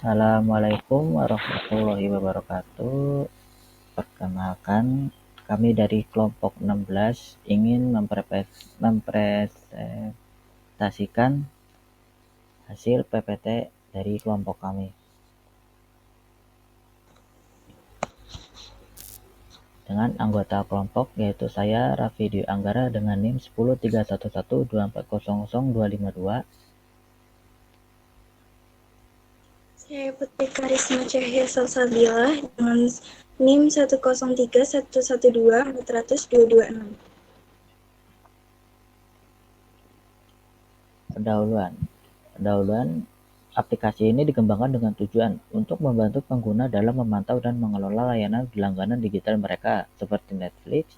Assalamualaikum warahmatullahi wabarakatuh. Perkenalkan, kami dari kelompok 16 ingin mempresentasikan hasil PPT dari kelompok kami. Dengan anggota kelompok yaitu saya Raffi Dwi Anggara dengan NIM 103112400252. Saya Putri Karisma Cahya Salsabila dengan NIM 10311240226. Pendahuluan aplikasi ini dikembangkan dengan tujuan untuk membantu pengguna dalam memantau dan mengelola layanan berlangganan digital mereka seperti Netflix,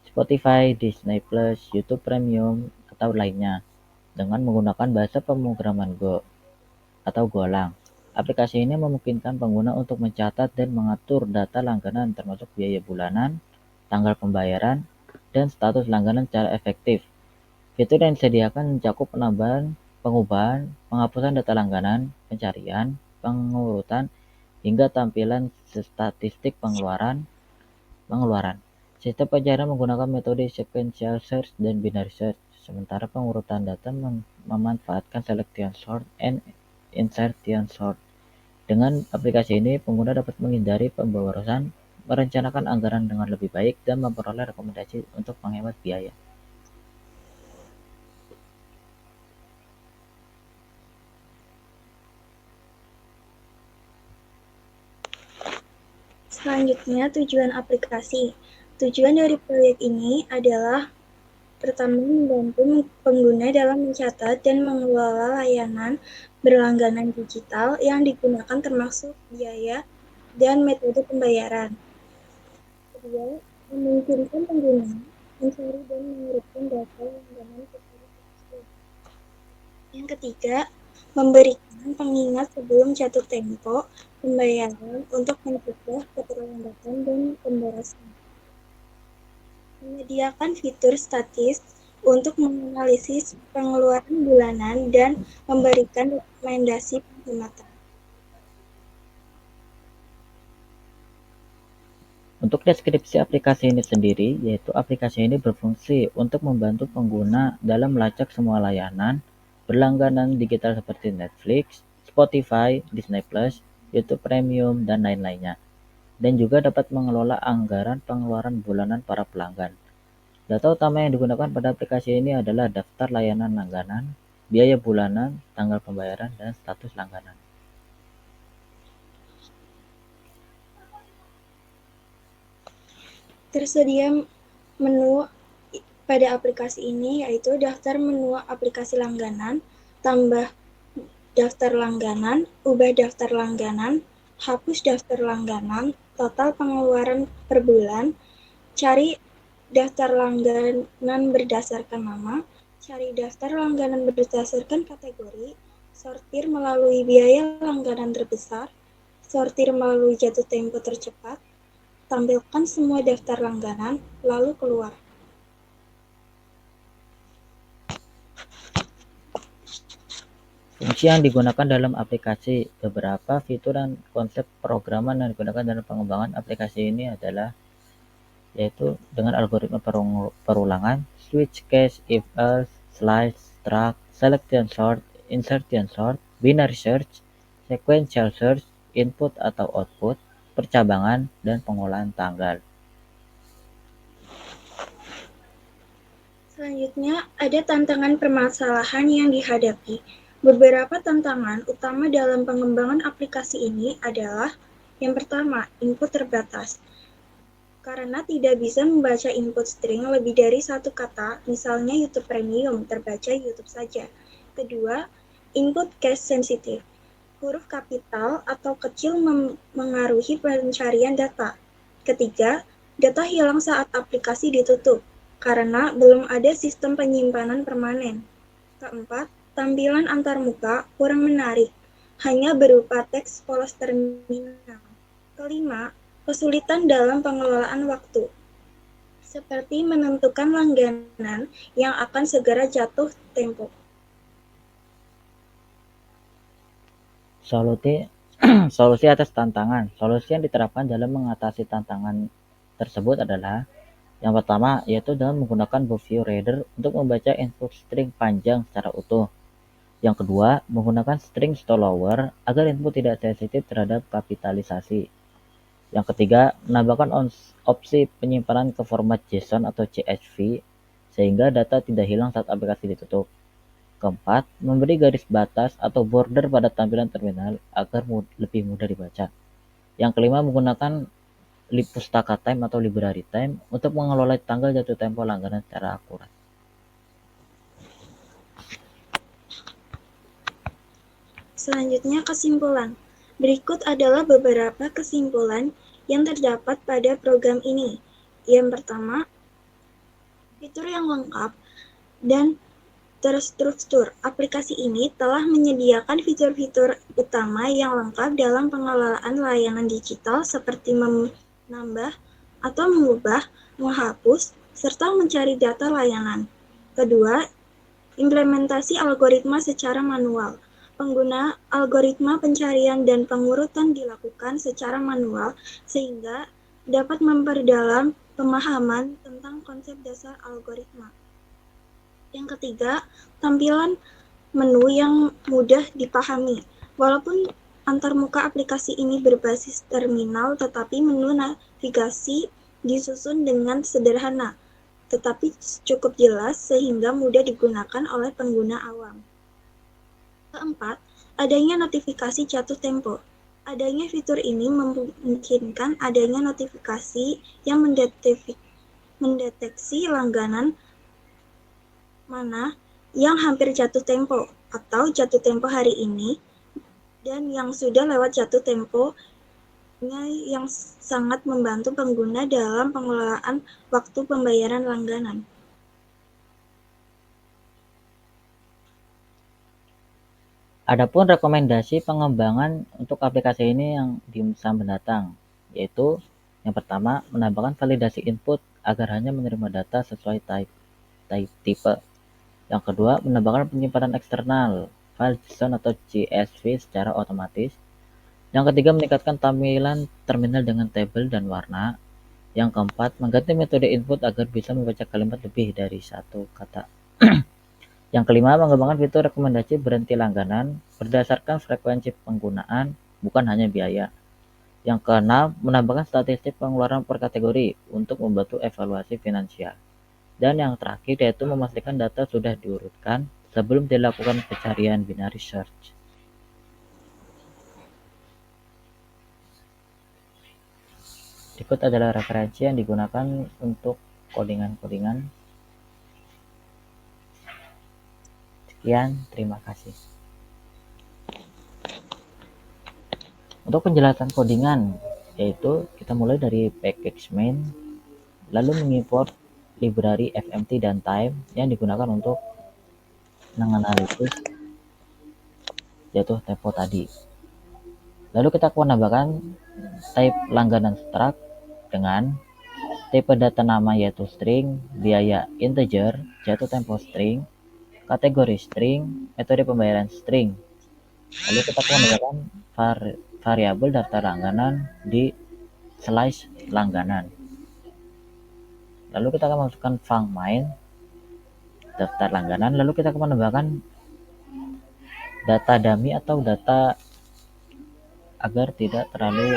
Spotify, Disney+, YouTube Premium, atau lainnya dengan menggunakan bahasa pemrograman Go atau Golang. Aplikasi ini memungkinkan pengguna untuk mencatat dan mengatur data langganan termasuk biaya bulanan, tanggal pembayaran, dan status langganan secara efektif. Fitur yang disediakan mencakup penambahan, pengubahan, penghapusan data langganan, pencarian, pengurutan, hingga tampilan statistik pengeluaran. Sistem pencarian menggunakan metode sequential search dan binary search, sementara pengurutan data memanfaatkan selection sort and insertion sort. Dengan aplikasi ini, pengguna dapat menghindari pemborosan, merencanakan anggaran dengan lebih baik, dan memperoleh rekomendasi untuk menghemat biaya. Selanjutnya, tujuan aplikasi. Tujuan dari proyek ini adalah pertama, membantu pengguna dalam mencatat dan mengelola layanan berlangganan digital yang digunakan termasuk biaya dan metode pembayaran. Kedua, memungkinkan pengguna mencari dan mengurutkan data langganan secara efisien. Yang ketiga, memberikan pengingat sebelum jatuh tempo pembayaran untuk mencegah keterlambatan dan pemborosan. Menyediakan fitur statis untuk menganalisis pengeluaran bulanan dan memberikan rekomendasi penghematan. Untuk deskripsi aplikasi ini sendiri, yaitu aplikasi ini berfungsi untuk membantu pengguna dalam melacak semua layanan berlangganan digital seperti Netflix, Spotify, Disney+, YouTube Premium, dan lain-lainnya. Dan juga dapat mengelola anggaran pengeluaran bulanan para pelanggan. Data utama yang digunakan pada aplikasi ini adalah daftar layanan langganan, biaya bulanan, tanggal pembayaran, dan status langganan. Tersedia menu pada aplikasi ini yaitu daftar menu aplikasi langganan, tambah daftar langganan, ubah daftar langganan, hapus daftar langganan, total pengeluaran per bulan, cari daftar langganan berdasarkan nama, cari daftar langganan berdasarkan kategori, sortir melalui biaya langganan terbesar, sortir melalui jatuh tempo tercepat, tampilkan semua daftar langganan, lalu keluar. Fungsi yang digunakan dalam aplikasi. Beberapa fitur dan konsep programan yang digunakan dalam pengembangan aplikasi ini adalah yaitu dengan algoritma perulangan, switch case, if else, slice, struct, selection sort, insertion sort, binary search, sequential search, input atau output, percabangan, dan pengolahan tanggal. Selanjutnya, ada tantangan permasalahan yang dihadapi. Beberapa tantangan utama dalam pengembangan aplikasi ini adalah yang pertama, input terbatas. Karena tidak bisa membaca input string lebih dari satu kata, misalnya YouTube Premium, terbaca YouTube saja. Kedua, input case sensitif. Huruf kapital atau kecil mengaruhi pencarian data. Ketiga, data hilang saat aplikasi ditutup, karena belum ada sistem penyimpanan permanen. Keempat, tampilan antarmuka kurang menarik, hanya berupa teks polos terminal. Kelima, kesulitan dalam pengelolaan waktu, seperti menentukan langganan yang akan segera jatuh tempo. Solusi atas tantangan. Solusi yang diterapkan dalam mengatasi tantangan tersebut adalah yang pertama, yaitu dengan menggunakan Bovio Reader untuk membaca input string panjang secara utuh. Yang kedua, menggunakan string stolower agar input tidak sensitif terhadap kapitalisasi. Yang ketiga, menambahkan opsi penyimpanan ke format JSON atau CSV sehingga data tidak hilang saat aplikasi ditutup. Keempat, memberi garis batas atau border pada tampilan terminal agar lebih mudah dibaca. Yang kelima, menggunakan Pustaka Time atau Library Time untuk mengelola tanggal jatuh tempo langganan secara akurat. Selanjutnya kesimpulan. Berikut adalah beberapa kesimpulan yang terdapat pada program ini. Yang pertama, fitur yang lengkap dan terstruktur. Aplikasi ini telah menyediakan fitur-fitur utama yang lengkap dalam pengelolaan layanan digital seperti menambah atau mengubah, menghapus, serta mencari data layanan. Kedua, implementasi algoritma secara manual. Pengguna algoritma pencarian dan pengurutan dilakukan secara manual sehingga dapat memperdalam pemahaman tentang konsep dasar algoritma. Yang ketiga, tampilan menu yang mudah dipahami. Walaupun antarmuka aplikasi ini berbasis terminal, tetapi menu navigasi disusun dengan sederhana, tetapi cukup jelas sehingga mudah digunakan oleh pengguna awam. Keempat, adanya notifikasi jatuh tempo. Adanya fitur ini memungkinkan adanya notifikasi yang mendeteksi langganan mana yang hampir jatuh tempo atau jatuh tempo hari ini dan yang sudah lewat jatuh temponya yang sangat membantu pengguna dalam pengelolaan waktu pembayaran langganan. Adapun rekomendasi pengembangan untuk aplikasi ini yang di masa mendatang, yaitu yang pertama, menambahkan validasi input agar hanya menerima data sesuai tipe. Yang kedua, menambahkan penyimpanan eksternal, file JSON atau CSV secara otomatis. Yang ketiga, meningkatkan tampilan terminal dengan tabel dan warna. Yang keempat, mengganti metode input agar bisa membaca kalimat lebih dari satu kata. Yang kelima, mengembangkan fitur rekomendasi berhenti langganan berdasarkan frekuensi penggunaan, bukan hanya biaya. Yang keenam, menambahkan statistik pengeluaran per kategori untuk membantu evaluasi finansial. Dan yang terakhir yaitu memastikan data sudah diurutkan sebelum dilakukan pencarian binary search. Berikut adalah referensi yang digunakan untuk codingan-codingan. Sekian, terima kasih. Untuk penjelasan codingan, yaitu kita mulai dari package main, lalu mengimport library fmt dan time yang digunakan untuk menganalisis jatuh tempo tadi. Lalu kita akan menambahkan type langganan struct dengan tipe data nama yaitu string, biaya integer, jatuh tempo string, kategori string, metode pembayaran string. Lalu kita akan menambahkan variabel daftar langganan di slice langganan. Lalu kita akan masukkan func main daftar langganan. Lalu kita akan menambahkan data dummy atau data agar tidak terlalu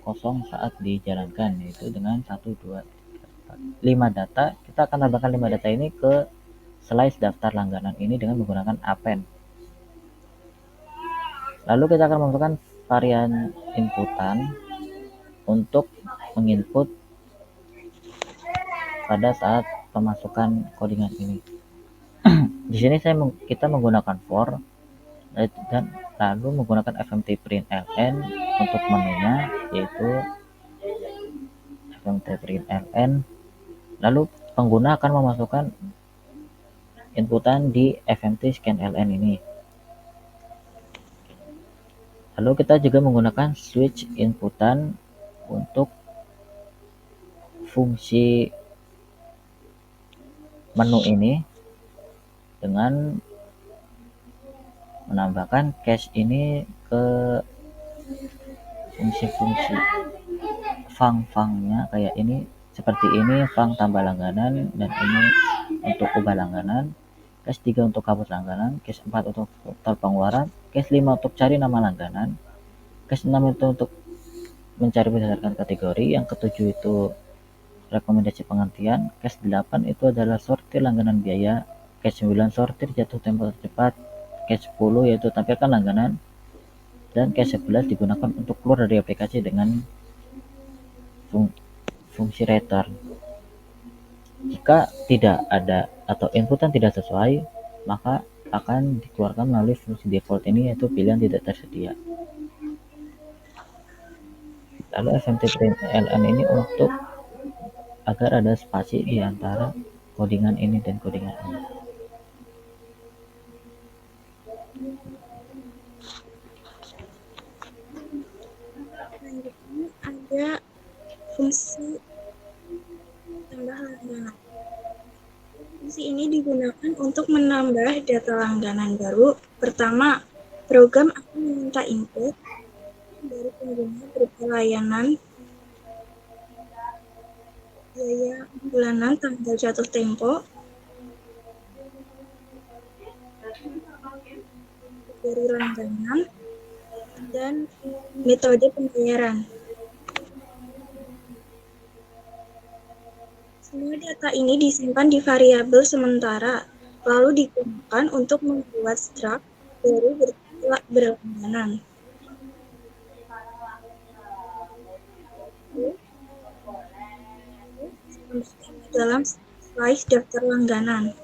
kosong saat dijalankan, yaitu dengan 1, 2, 5 data. Kita akan tambahkan 5 data ini ke slice daftar langganan ini dengan menggunakan append. Lalu kita akan masukkan varian inputan untuk menginput pada saat pemasukan codingan ini. Di sini kita menggunakan for dan lalu menggunakan fmt print ln untuk menunya, yaitu fmt print ln. Lalu pengguna akan memasukkan inputan di fmt scan ln ini. Lalu kita juga menggunakan switch inputan untuk fungsi menu ini dengan menambahkan cache ini ke Fungsi-fungsi fang-fangnya kayak ini seperti ini, fang tambah langganan, dan ini untuk ubah langganan, case 3 untuk hapus langganan, case 4 untuk filter pengeluaran, case 5 untuk cari nama langganan, case 6 itu untuk mencari berdasarkan kategori, yang ketujuh itu rekomendasi penghentian, case 8 itu adalah sortir langganan biaya, case 9 sortir jatuh tempo tercepat, case 10 yaitu tampilkan langganan, dan case 11 digunakan untuk keluar dari aplikasi dengan fungsi return. Jika tidak ada atau inputan tidak sesuai, maka akan dikeluarkan melalui fungsi default ini, yaitu pilihan tidak tersedia. Lalu fmtprintln ini untuk agar ada spasi di antara codingan ini dan codingan ini. Selanjutnya ada fungsi tambah langganan. Fungsi ini digunakan untuk menambah data langganan baru. Pertama, program akan meminta input dari pengguna berupa layanan, biaya bulanan, tanggal jatuh tempo, dari langganan, dan metode pembayaran. Semua data ini disimpan di variabel sementara, lalu digunakan untuk membuat struct baru berlangganan. Dalam slice daftar langganan.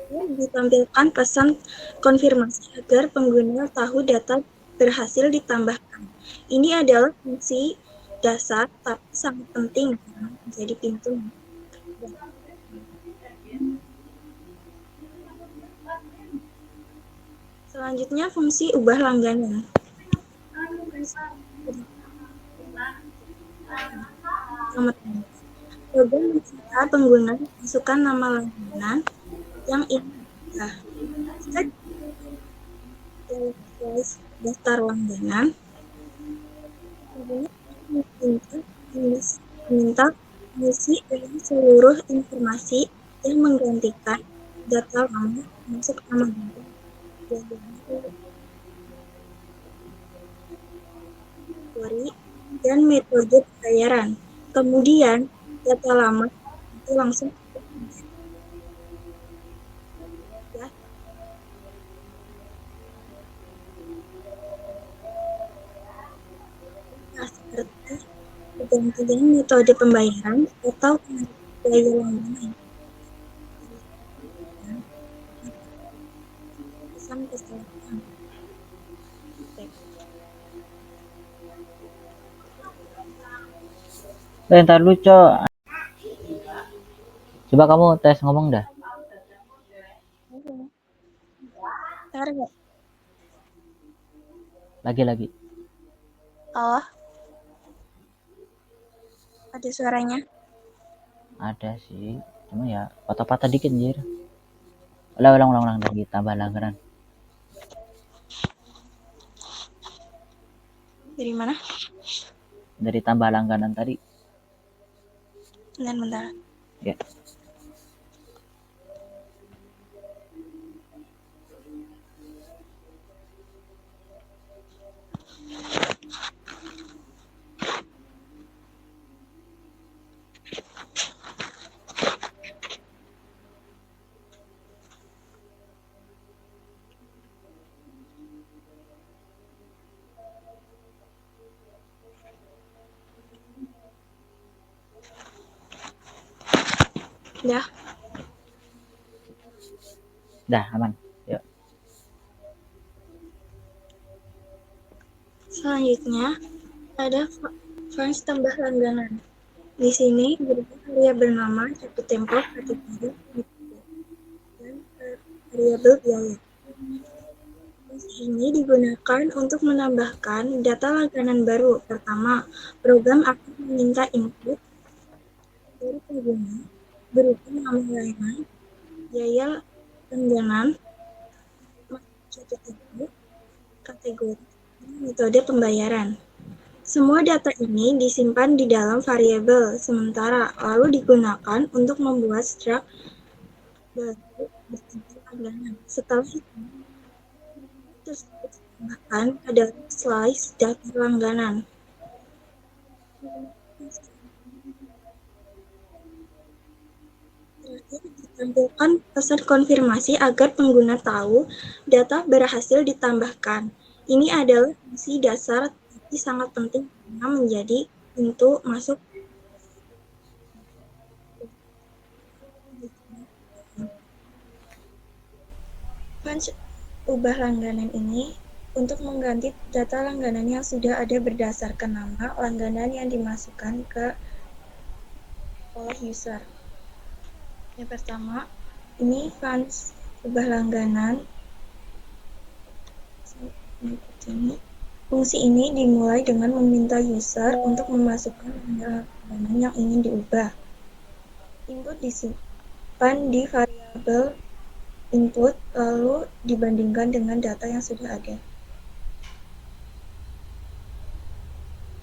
Ditampilkan pesan konfirmasi agar pengguna tahu data berhasil ditambahkan. Ini adalah fungsi dasar tapi sangat penting karena menjadi pintu. Selanjutnya fungsi ubah langganan. Program meminta pengguna masukkan nama langganan yang ingin diubah. Jika daftar langganan, meminta mengisi ulang seluruh informasi yang menggantikan data lama masuk nama baru. Dan metode pembayaran. Kemudian data lama itu langsung ya. Nah, seperti pergantian metode pembayaran atau biaya langganan. Pesan kesehatan. Ntar lucu. Coba kamu tes ngomong dah. Ntar ya. Lagi. Oh. Ada suaranya? Ada sih. Cuma ya patah-patah dikit anjir. Ulang lagi tambah langganan. Dari mana? Dari tambah langganan tadi. Bentar. Ya. Dah aman. Yuk. Selanjutnya ada funds tambah langganan. Di sini berupa variabel nama, jatuh tempo, kategori, dan variabel biaya. Fungsi ini digunakan untuk menambahkan data langganan baru. Pertama, program akan meminta input dari pengguna berupa nama layanan, biaya langganan, jatuh tempo, kategori, dan metode pembayaran. Semua data ini disimpan di dalam variabel sementara, lalu digunakan untuk membuat struct baru bertipe langganan. Setelah itu, tersebut ditambahkan ke dalam slice daftar langganan. Terakhir, ditampilkan pesan konfirmasi agar pengguna tahu data berhasil ditambahkan. Ini adalah fungsi dasar tapi sangat penting karena menjadi pintu masuk. Punch ubah langganan ini untuk mengganti data langganan yang sudah ada berdasarkan nama langganan yang dimasukkan oleh user. Yang pertama, ini punch ubah langganan. Fungsi ini dimulai dengan meminta user untuk memasukkan langganan yang ingin diubah. Input disimpan di variabel input lalu dibandingkan dengan data yang sudah ada.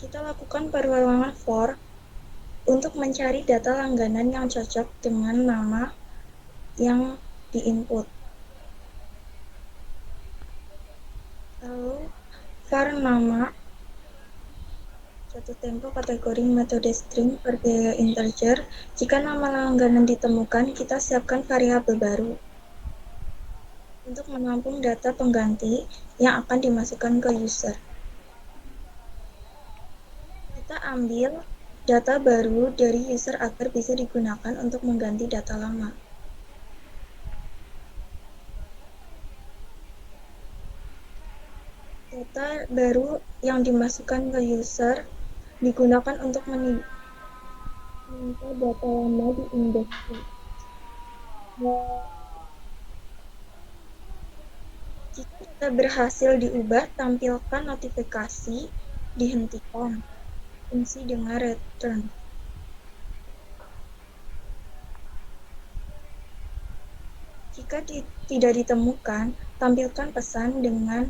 Kita lakukan perulangan for untuk mencari data langganan yang cocok dengan nama yang diinput. Lalu var nama, jatuh tempo, kategori, metode string, per biaya integer. Jika nama langganan ditemukan, kita siapkan variabel baru untuk menampung data pengganti yang akan dimasukkan ke user. Kita ambil data baru dari user agar bisa digunakan untuk mengganti data lama. Data baru yang dimasukkan ke user digunakan untuk meminta data lama di indeksi. Jika data berhasil diubah, tampilkan notifikasi dihentikan. Fungsi dengan return. Jika tidak ditemukan, tampilkan pesan dengan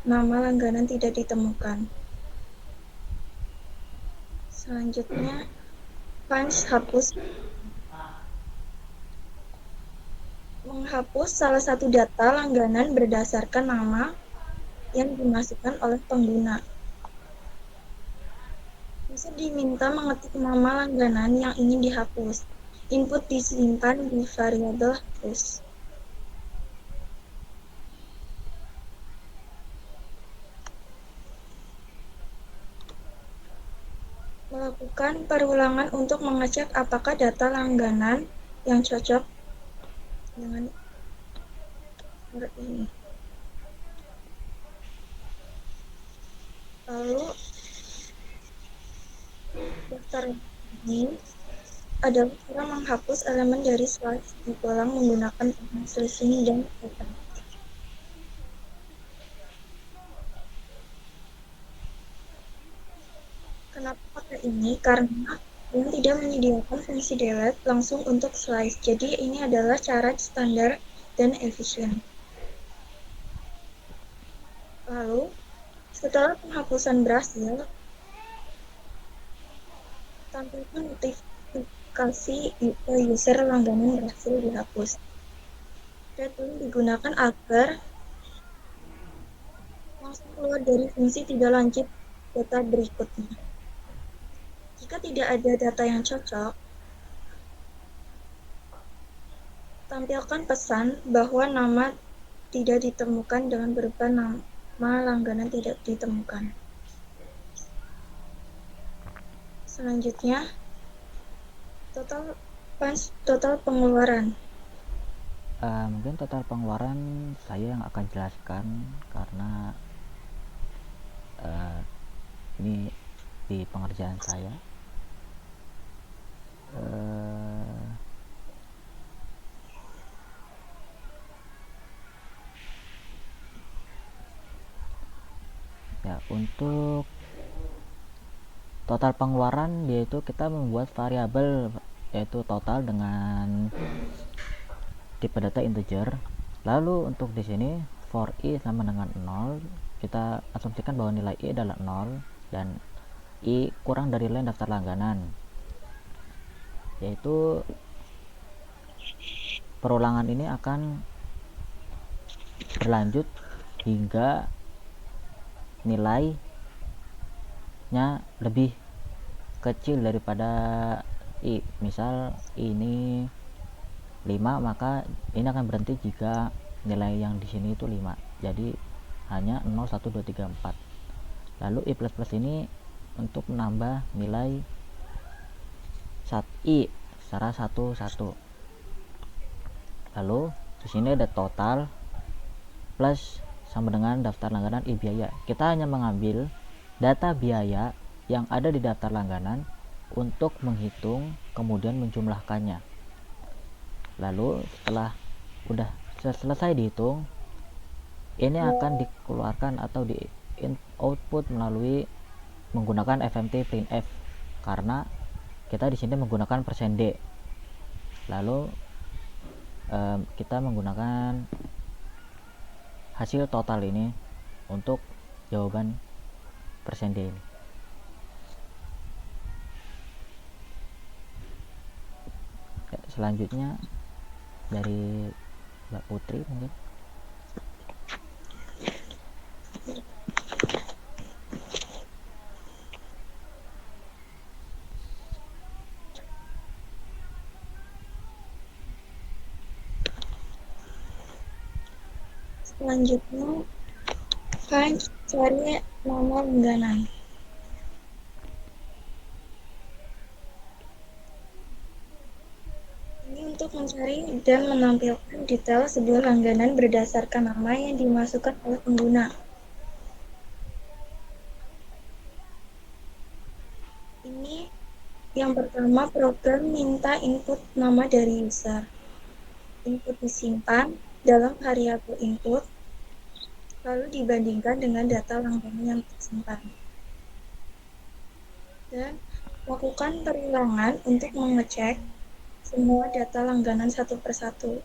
nama langganan tidak ditemukan. Selanjutnya, punch hapus. Menghapus salah satu data langganan berdasarkan nama yang dimasukkan oleh pengguna. User diminta mengetik nama langganan yang ingin dihapus. Input disimpan di variabel hapus. Melakukan perulangan untuk mengecek apakah data langganan yang cocok dengan ini. Lalu daftar ini adalah cara menghapus elemen dari slice di kolam menggunakan slicing dan pattern. Kenapa pakai ini? Karena ini tidak menyediakan fungsi delete langsung untuk slice. Jadi ini adalah cara standar dan efisien. Lalu setelah penghapusan berhasil, tampilkan notifikasi user langganan berhasil dihapus. Return digunakan agar langsung keluar dari fungsi tidak lanjut data berikutnya. Jika tidak ada data yang cocok, tampilkan pesan bahwa nama tidak ditemukan dengan berupa nama langganan tidak ditemukan. Selanjutnya, total pengeluaran. Mungkin total pengeluaran saya yang akan jelaskan karena ini di pengerjaan saya. Ya, untuk total pengeluaran yaitu kita membuat variabel yaitu total dengan tipe data integer. Lalu untuk di sini for i sama dengan 0, kita asumsikan bahwa nilai i adalah 0 dan i kurang dari line daftar langganan, yaitu perulangan ini akan berlanjut hingga nilainya lebih kecil daripada i. Misal ini 5, maka ini akan berhenti jika nilai yang di sini itu 5. Jadi hanya 0, 1, 2, 3, 4. Lalu i plus plus ini untuk menambah nilai i secara 1, 1. Lalu di sini ada total plus sama dengan daftar langganan i biaya. Kita hanya mengambil data biaya yang ada di daftar langganan untuk menghitung kemudian menjumlahkannya. Lalu setelah udah selesai dihitung, ini akan dikeluarkan atau di output melalui menggunakan fmt printf, karena kita di sini menggunakan %d. Lalu kita menggunakan hasil total ini untuk jawaban %d ini. Selanjutnya dari Mbak Putri mungkin. Selanjutnya, cari nama langganan. Ini untuk mencari dan menampilkan detail sebuah langganan berdasarkan nama yang dimasukkan oleh pengguna. Ini yang pertama, program minta input nama dari user. Input disimpan dalam variabel input, lalu dibandingkan dengan data langganan yang tersimpan. Dan lakukan perulangan untuk mengecek semua data langganan satu persatu.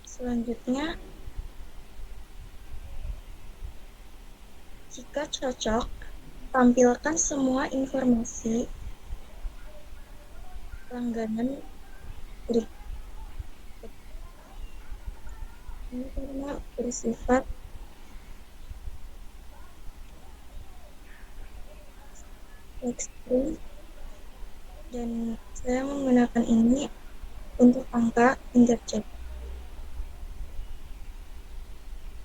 Selanjutnya, jika cocok, tampilkan semua informasi langganan berikut. Ini karena bersifat ekstrim dan saya menggunakan ini untuk angka intercept.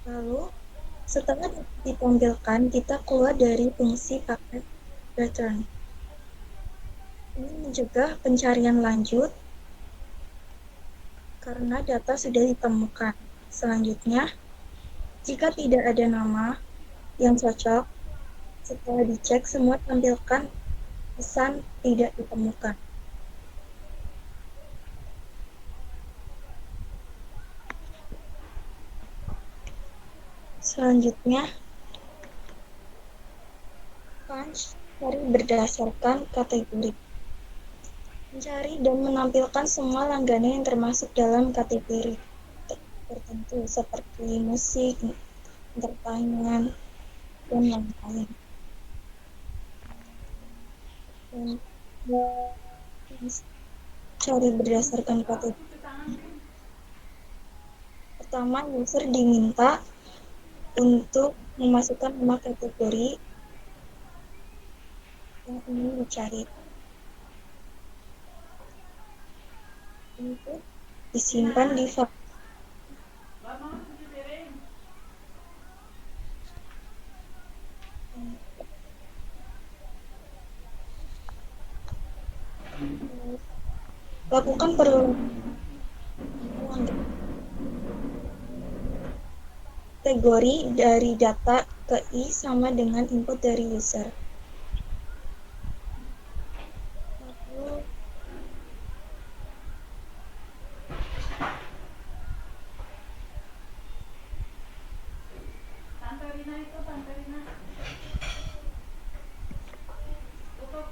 Lalu setelah ditampilkan, kita keluar dari fungsi paket return. Ini mencegah pencarian lanjut karena data sudah ditemukan. Selanjutnya, jika tidak ada nama yang cocok, setelah dicek semua tampilkan pesan tidak ditemukan. Selanjutnya, punch cari berdasarkan kategori. Mencari dan menampilkan semua langganan yang termasuk dalam kategori tertentu seperti musik, entertainment, dan lain-lain. Cari berdasarkan kategori. Pertama, user diminta untuk memasukkan nama kategori yang ingin dicari. Input disimpan di file. Lakukan perulangan kategori dari data ke i sama dengan input dari user.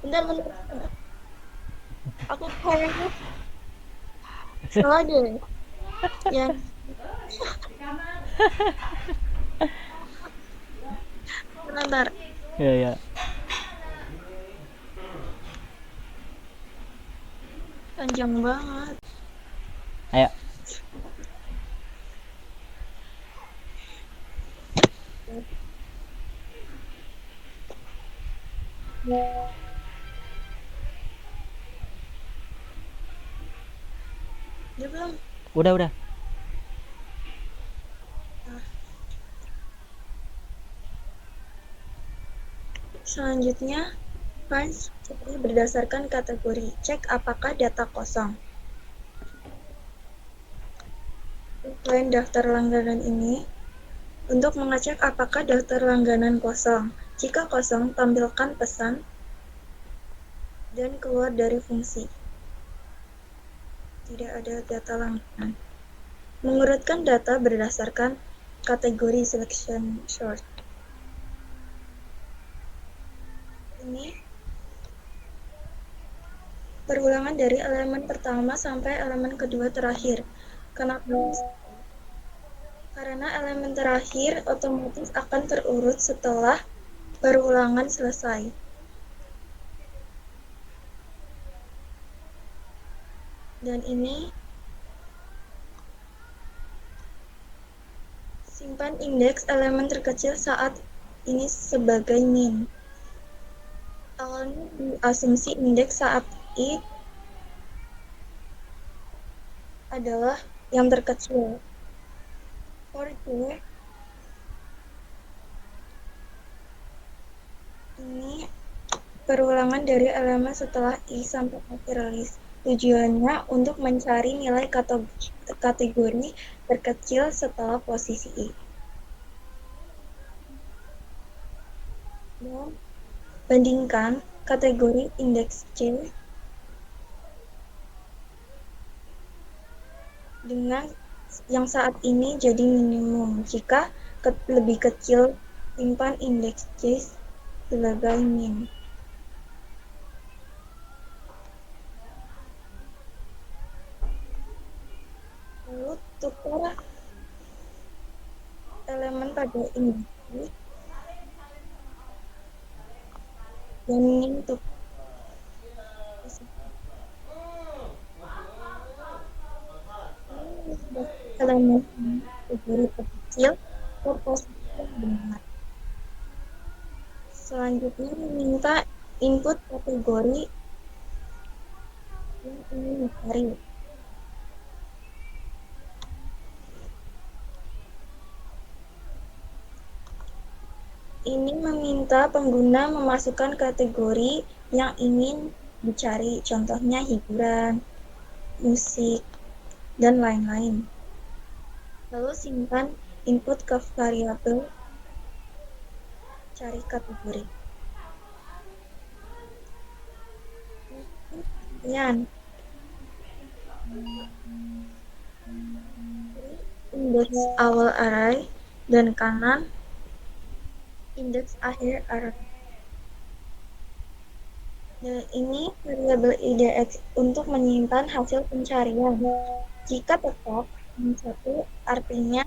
Bentar. Aku kayaknya salah deh. Yang bentar, Ya, ya. panjang banget. Ayo. Dia belum. Udah, udah. Selanjutnya, find cari berdasarkan kategori. Cek apakah data kosong. Selain daftar langganan ini, untuk mengecek apakah daftar langganan kosong. Jika kosong, tampilkan pesan dan keluar dari fungsi. Tidak ada data langganan. Mengurutkan data berdasarkan kategori selection sort. Ini perulangan dari elemen pertama sampai elemen kedua terakhir. Kenapa? Karena elemen terakhir otomatis akan terurut setelah perulangan selesai. Dan ini simpan indeks elemen terkecil saat ini sebagai min. Awalnya asumsi indeks saat i adalah yang terkecil. For itu, ini perulangan dari elemen setelah i sampai akhir list. Tujuannya untuk mencari nilai kategori terkecil setelah posisi i. Dan bandingkan kategori indeks C dengan yang saat ini jadi minimum. Jika lebih kecil, simpan indeks C sebagai min. Lalu tukar elemen pada indeks C dan min tukar elemen kategori terkecil ke posisi yang benar. Selanjutnya meminta input kategori yang ingin dicari. Ini meminta pengguna memasukkan kategori yang ingin dicari, contohnya hiburan, musik, dan lain-lain. Lalu simpan input ke variabel cari kategori. Kemudian, indeks awal array dan kanan indeks akhir array. Dan ini variabel IDX untuk menyimpan hasil pencarian. Jika tetap satu, artinya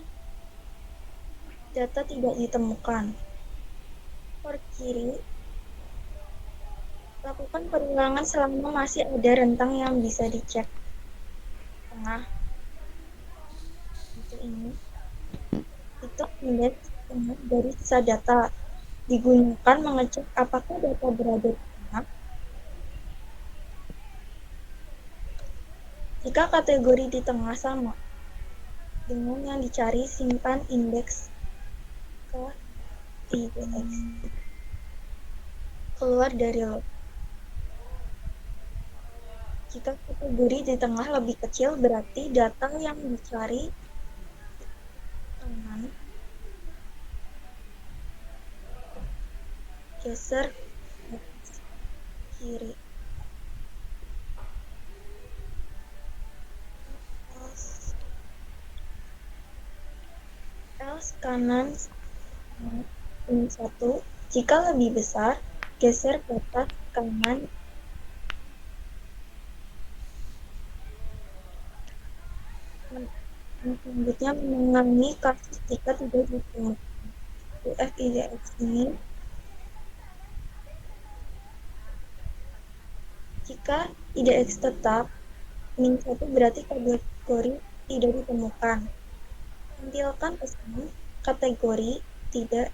data tidak ditemukan. For kiri, lakukan perulangan selama masih ada rentang yang bisa dicek. Tengah, itu ini. Itu indeks tengah dari sisa data. Digunakan mengecek apakah data berada di tengah. Jika kategori di tengah sama dengan yang dicari, simpan indeks ke IDX. Keluar dari loop. Jika kategori di tengah lebih kecil, berarti data yang dicari kanan, geser ke kiri. Else kanan ini 1. Jika lebih besar, geser ke atas kanan Selanjutnya mengalami kasus jika tidak ditemukan UFIDX ini. Jika IDX tetap -1 berarti kategori tidak ditemukan. Tampilkan pesan kategori tidak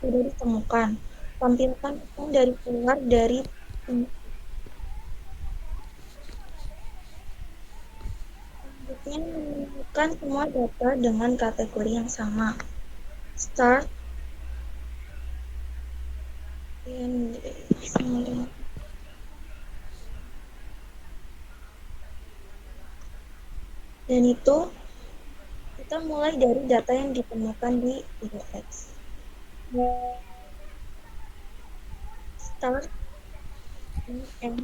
ditemukan. Tampilkan pesan dari keluar dari selanjutnya menemukan semua data dengan kategori yang sama. Start dan itu kita mulai dari data yang ditemukan di IDX. Start and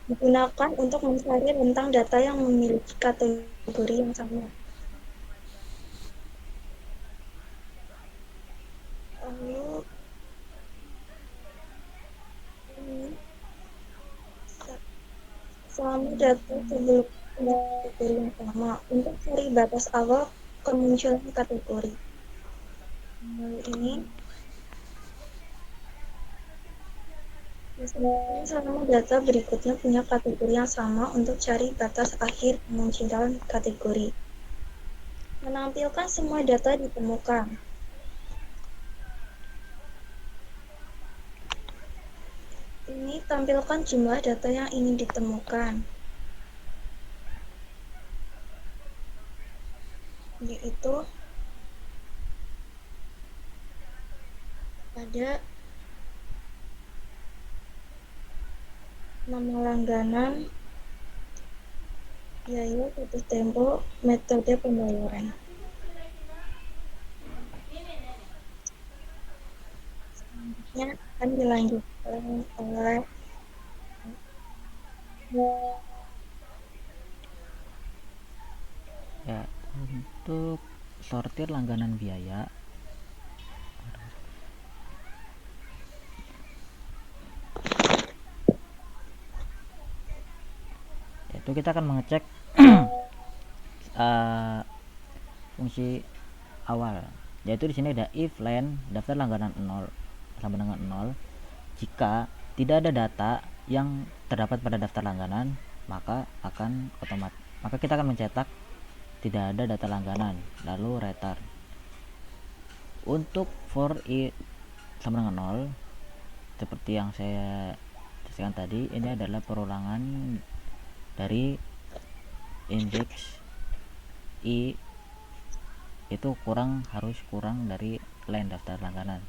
digunakan untuk mencari rentang data yang memiliki kategori yang sama. Lalu selama data sebelum kategori yang sama untuk cari batas awal kemunculan kategori. Lalu ini misalnya selama data berikutnya punya kategori yang sama untuk cari batas akhir kemunculan kategori. Menampilkan semua data ditemukan. Ini tampilkan jumlah data yang ingin ditemukan, yaitu ada nama langganan, biaya, jatuh tempo, metode pembayaran. Selanjutnya akan dilanjutkan oleh Ya, untuk sortir langganan biaya, yaitu kita akan mengecek fungsi awal, yaitu di sini ada if len daftar langganan 0 sama dengan 0. Jika tidak ada data yang terdapat pada daftar langganan, maka kita akan mencetak tidak ada data langganan, lalu return. Untuk for i sama dengan 0, seperti yang saya jelaskan tadi, ini adalah perulangan dari indeks i itu harus kurang dari len daftar langganan.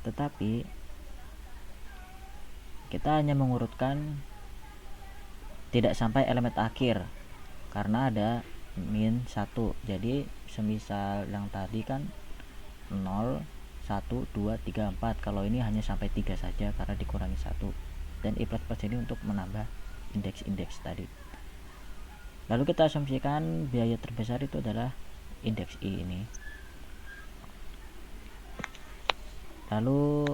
Tetapi kita hanya mengurutkan tidak sampai elemen akhir karena ada min 1. Jadi semisal yang tadi kan 0, 1, 2, 3, 4, kalau ini hanya sampai 3 saja karena dikurangi 1. Dan i plus ini untuk menambah indeks-indeks tadi. Lalu kita asumsikan biaya terbesar itu adalah indeks i ini. Lalu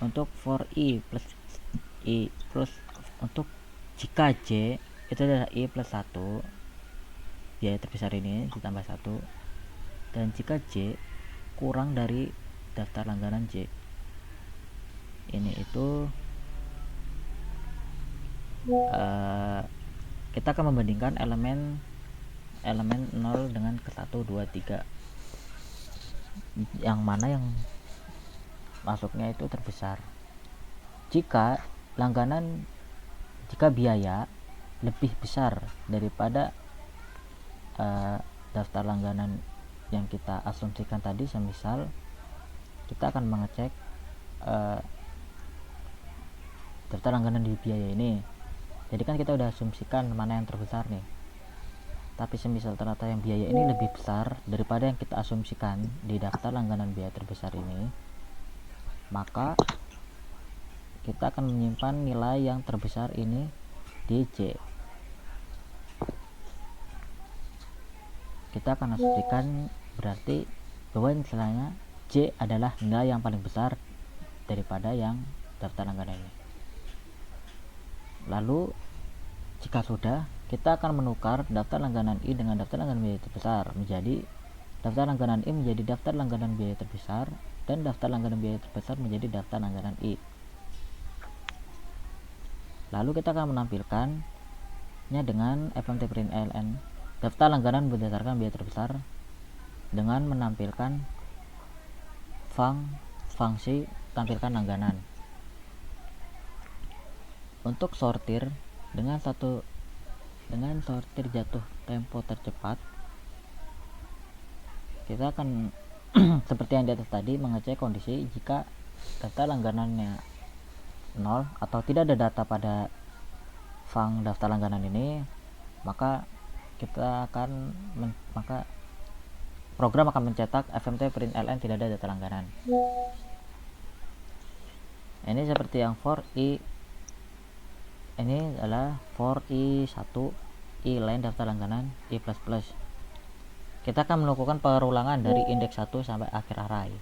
untuk for i plus untuk jika j itu adalah i plus 1, biaya terbesar ini ditambah 1, dan jika j kurang dari daftar langganan j ini itu kita akan membandingkan elemen 0 dengan ke 1, 2, 3, yang mana yang masuknya itu terbesar. Jika biaya lebih besar daripada daftar langganan yang kita asumsikan tadi, semisal kita akan mengecek daftar langganan di biaya ini. Jadi kan kita udah asumsikan mana yang terbesar nih, tapi semisal ternyata yang biaya ini lebih besar daripada yang kita asumsikan di daftar langganan biaya terbesar ini, maka kita akan menyimpan nilai yang terbesar ini di J. Kita akan asumsikan berarti bahwa misalnya J adalah nilai yang paling besar daripada yang daftar langganan ini. Lalu Jika sudah, kita akan menukar daftar langganan I dengan daftar langganan biaya terbesar menjadi daftar langganan I menjadi daftar langganan biaya terbesar dan daftar langganan biaya terbesar menjadi daftar langganan I. Lalu kita akan menampilkannya dengan fmtprintln daftar langganan berdasarkan biaya terbesar dengan menampilkan fungsi tampilkan langganan. Untuk sortir dengan sortir jatuh tempo tercepat, kita akan seperti yang di atas tadi mengecek kondisi jika daftar langganannya 0 atau tidak ada data pada daftar langganan ini, maka program akan mencetak fmtprintln tidak ada data langganan. Ini seperti yang for I, ini adalah for I1 I lain daftar langganan I++. Kita akan melakukan perulangan dari indeks 1 sampai akhir array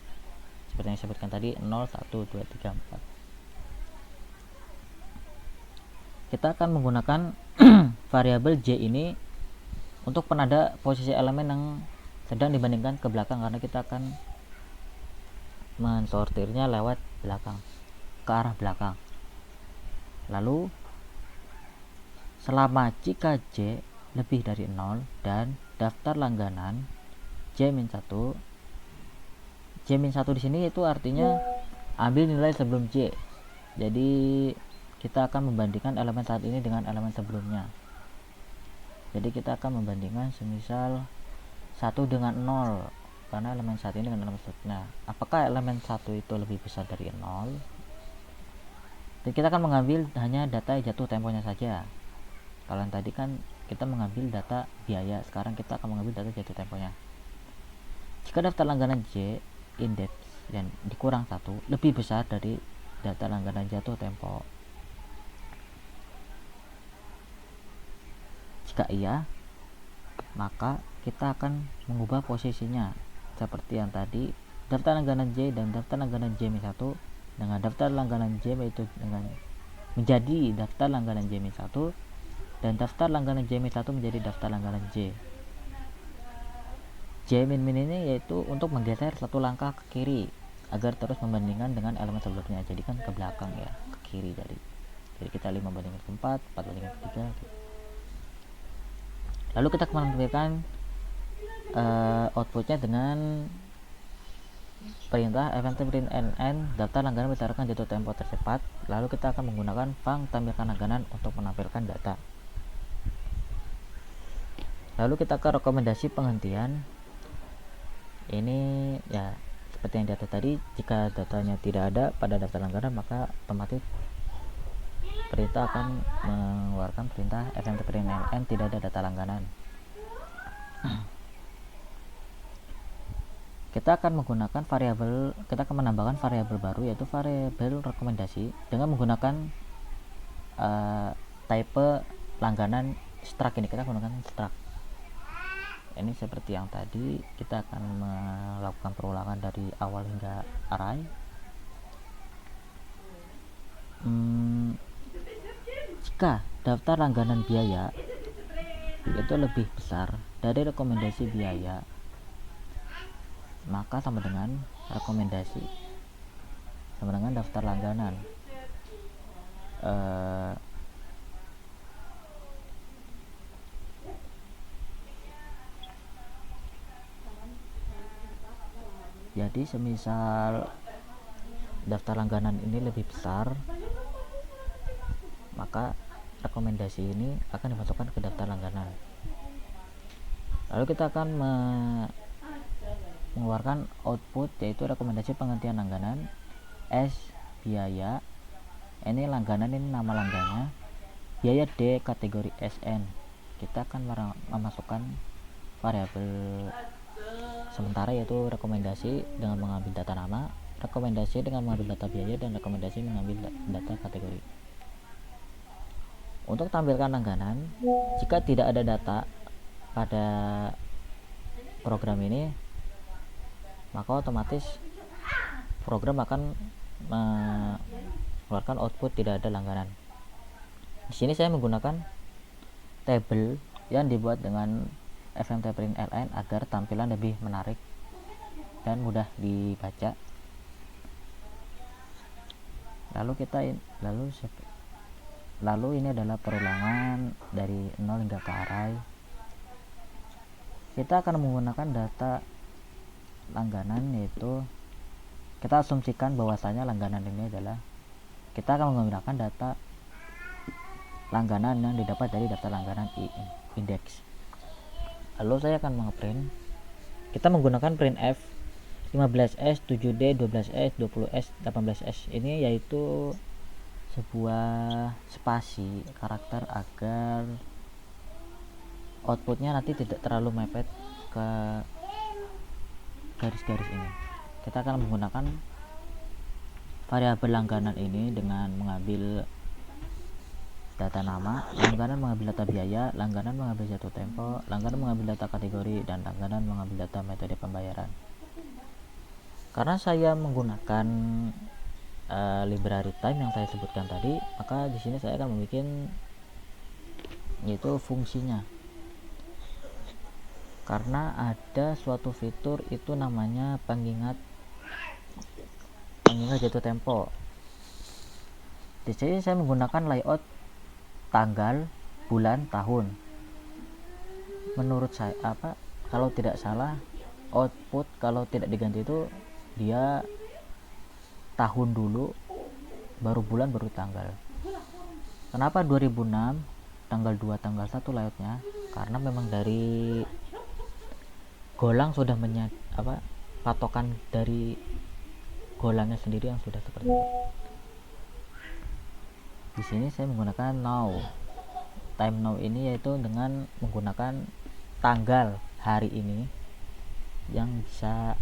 seperti yang disebutkan tadi 0, 1, 2, 3, 4. Kita akan menggunakan variabel J ini untuk penanda posisi elemen yang sedang dibandingkan ke belakang, karena kita akan mensortirnya lewat belakang, ke arah belakang. Lalu selama jika J lebih dari 0 dan daftar langganan J-1 di sini itu artinya ambil nilai sebelum J. Jadi kita akan membandingkan elemen saat ini dengan elemen sebelumnya. Jadi kita akan membandingkan semisal 1 dengan 0, karena elemen saat ini dengan elemen sebelumnya. Apakah elemen 1 itu lebih besar dari 0? Dan kita akan mengambil hanya data jatuh temponya saja. Kalau yang tadi kan kita mengambil data biaya, sekarang kita akan mengambil data jatuh temponya. Jika daftar langganan J indeks yang dikurang 1 lebih besar dari data langganan jatuh tempo. Jika iya, maka kita akan mengubah posisinya seperti yang tadi, daftar langganan J dan daftar langganan J-1 dengan daftar langganan J itu dengan menjadi daftar langganan J-1 dan daftar langganan J-1 menjadi daftar langganan J. J-min ini yaitu untuk menggeser satu langkah ke kiri agar terus membandingkan dengan elemen sebelumnya, jadi kan ke belakang ya, ke kiri. Jadi kita 5 bandingkan ke 4, 4 bandingkan ke 3 gitu. Lalu kita menampilkan outputnya dengan perintah fmtprintln daftar langganan berdasarkan jatuh tempo tercepat. Lalu kita akan menggunakan tampilkan langganan untuk menampilkan data. Lalu kita ke rekomendasi penghentian. Ini ya seperti yang di atas tadi, jika datanya tidak ada pada daftar langganan maka otomatis perintah akan mengeluarkan perintah fmtprintln tidak ada data langganan. Kita akan menggunakan kita akan menambahkan variabel baru, yaitu variabel rekomendasi dengan menggunakan type langganan struct. Ini kita menggunakan struct. Ini seperti yang tadi, kita akan melakukan perulangan dari awal hingga array. Jika daftar langganan biaya itu lebih besar dari rekomendasi biaya, maka sama dengan daftar langganan. Jadi semisal daftar langganan ini lebih besar, maka rekomendasi ini akan dimasukkan ke daftar langganan. Lalu kita akan mengeluarkan output, yaitu rekomendasi penghentian langganan S biaya. Ini langganan, ini nama langganannya, biaya D kategori SN. Kita akan memasukkan variabel sementara, yaitu rekomendasi dengan mengambil data nama, rekomendasi dengan mengambil data biaya, dan rekomendasi mengambil data kategori. Untuk tampilkan langganan, jika tidak ada data pada program ini, maka otomatis program akan mengeluarkan output tidak ada langganan. Di sini saya menggunakan table yang dibuat dengan FMT_print_ln agar tampilan lebih menarik dan mudah dibaca. Lalu ini adalah perulangan dari 0 hingga ke array. Kita akan menggunakan data langganan, yaitu kita asumsikan bahwasanya langganan ini adalah, kita akan menggunakan data langganan yang didapat dari daftar langganan index. Lalu saya akan mengeprint. Kita menggunakan printf 15s, 7d, 12s, 20s, 18s. Ini yaitu sebuah spasi karakter agar outputnya nanti tidak terlalu mepet ke garis-garis ini. Kita akan menggunakan variabel langganan ini dengan mengambil data nama, langganan mengambil data biaya, langganan mengambil jatuh tempo, langganan mengambil data kategori, dan langganan mengambil data metode pembayaran. Karena saya menggunakan library time yang saya sebutkan tadi, maka di sini saya akan membuat yaitu fungsinya. Karena ada suatu fitur itu namanya pengingat jatuh tempo. Di sini saya menggunakan layout tanggal, bulan, tahun. Menurut saya kalau tidak salah, output kalau tidak diganti itu dia tahun dulu, baru bulan, baru tanggal. Kenapa 2006 tanggal 2 tanggal 1 layoutnya? Karena memang dari golang sudah patokan dari golangnya sendiri yang sudah seperti itu. Di sini saya menggunakan now, time now ini yaitu dengan menggunakan tanggal hari ini yang bisa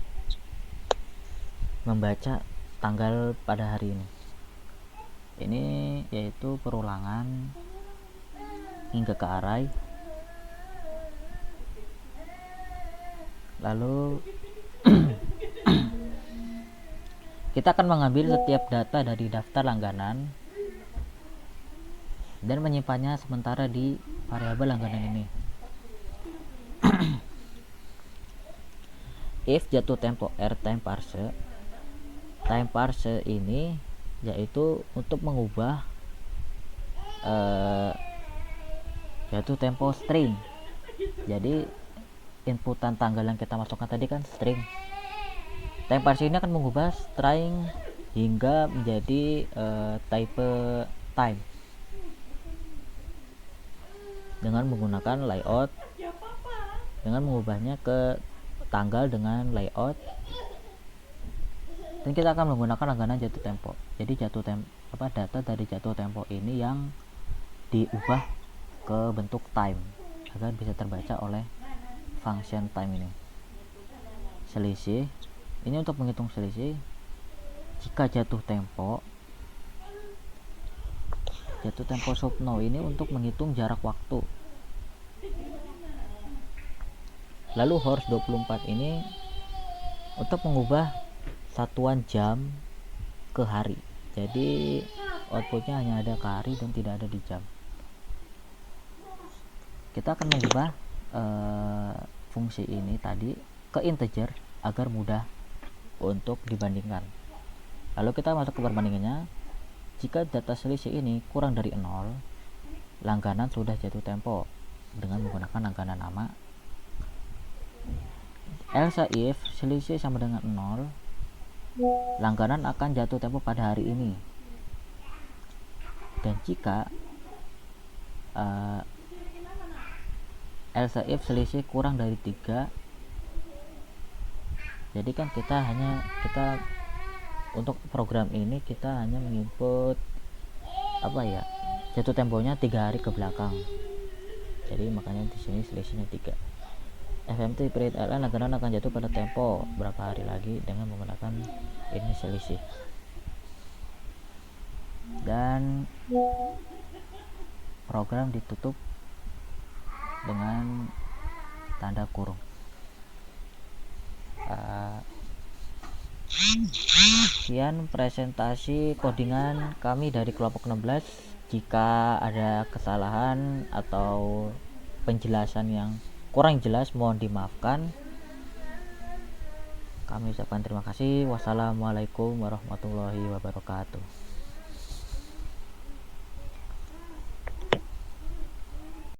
membaca tanggal pada hari ini. Ini yaitu perulangan hingga ke array. Lalu kita akan mengambil setiap data dari daftar langganan dan menyimpannya sementara di variabel langganan ini. If jatuh tempo r time parse ini yaitu untuk mengubah jatuh tempo string. Jadi inputan tanggal yang kita masukkan tadi kan string. Time parse ini akan mengubah string hingga menjadi type time dengan menggunakan layout, dengan mengubahnya ke tanggal dengan layout, dan kita akan menggunakan langganan jatuh tempo. Jadi data dari jatuh tempo ini yang diubah ke bentuk time agar bisa terbaca oleh function time ini. Selisih ini untuk menghitung selisih. Jika jatuh tempo sub now ini untuk menghitung jarak waktu. Lalu horse 24 ini untuk mengubah satuan jam ke hari. Jadi outputnya hanya ada ke hari dan tidak ada di jam. Kita akan mengubah fungsi ini tadi ke integer agar mudah untuk dibandingkan. Lalu kita masuk ke perbandingannya. Jika data selisih ini kurang dari 0, langganan sudah jatuh tempo dengan menggunakan langganan nama. Else if selisih sama dengan 0, langganan akan jatuh tempo pada hari ini. Dan jika else if selisih kurang dari 3, jadi kan kita untuk program ini kita hanya menginput jatuh temponya 3 hari ke belakang. Jadi makanya di sini selisihnya 3. FMT_print_ln langganan akan jatuh pada tempo berapa hari lagi dengan menggunakan ini selisih. Dan program ditutup dengan tanda kurung. Sekian presentasi codingan kami dari kelompok 16. Jika ada kesalahan atau penjelasan yang kurang jelas, mohon dimaafkan. Kami ucapkan terima kasih. Wassalamualaikum warahmatullahi wabarakatuh.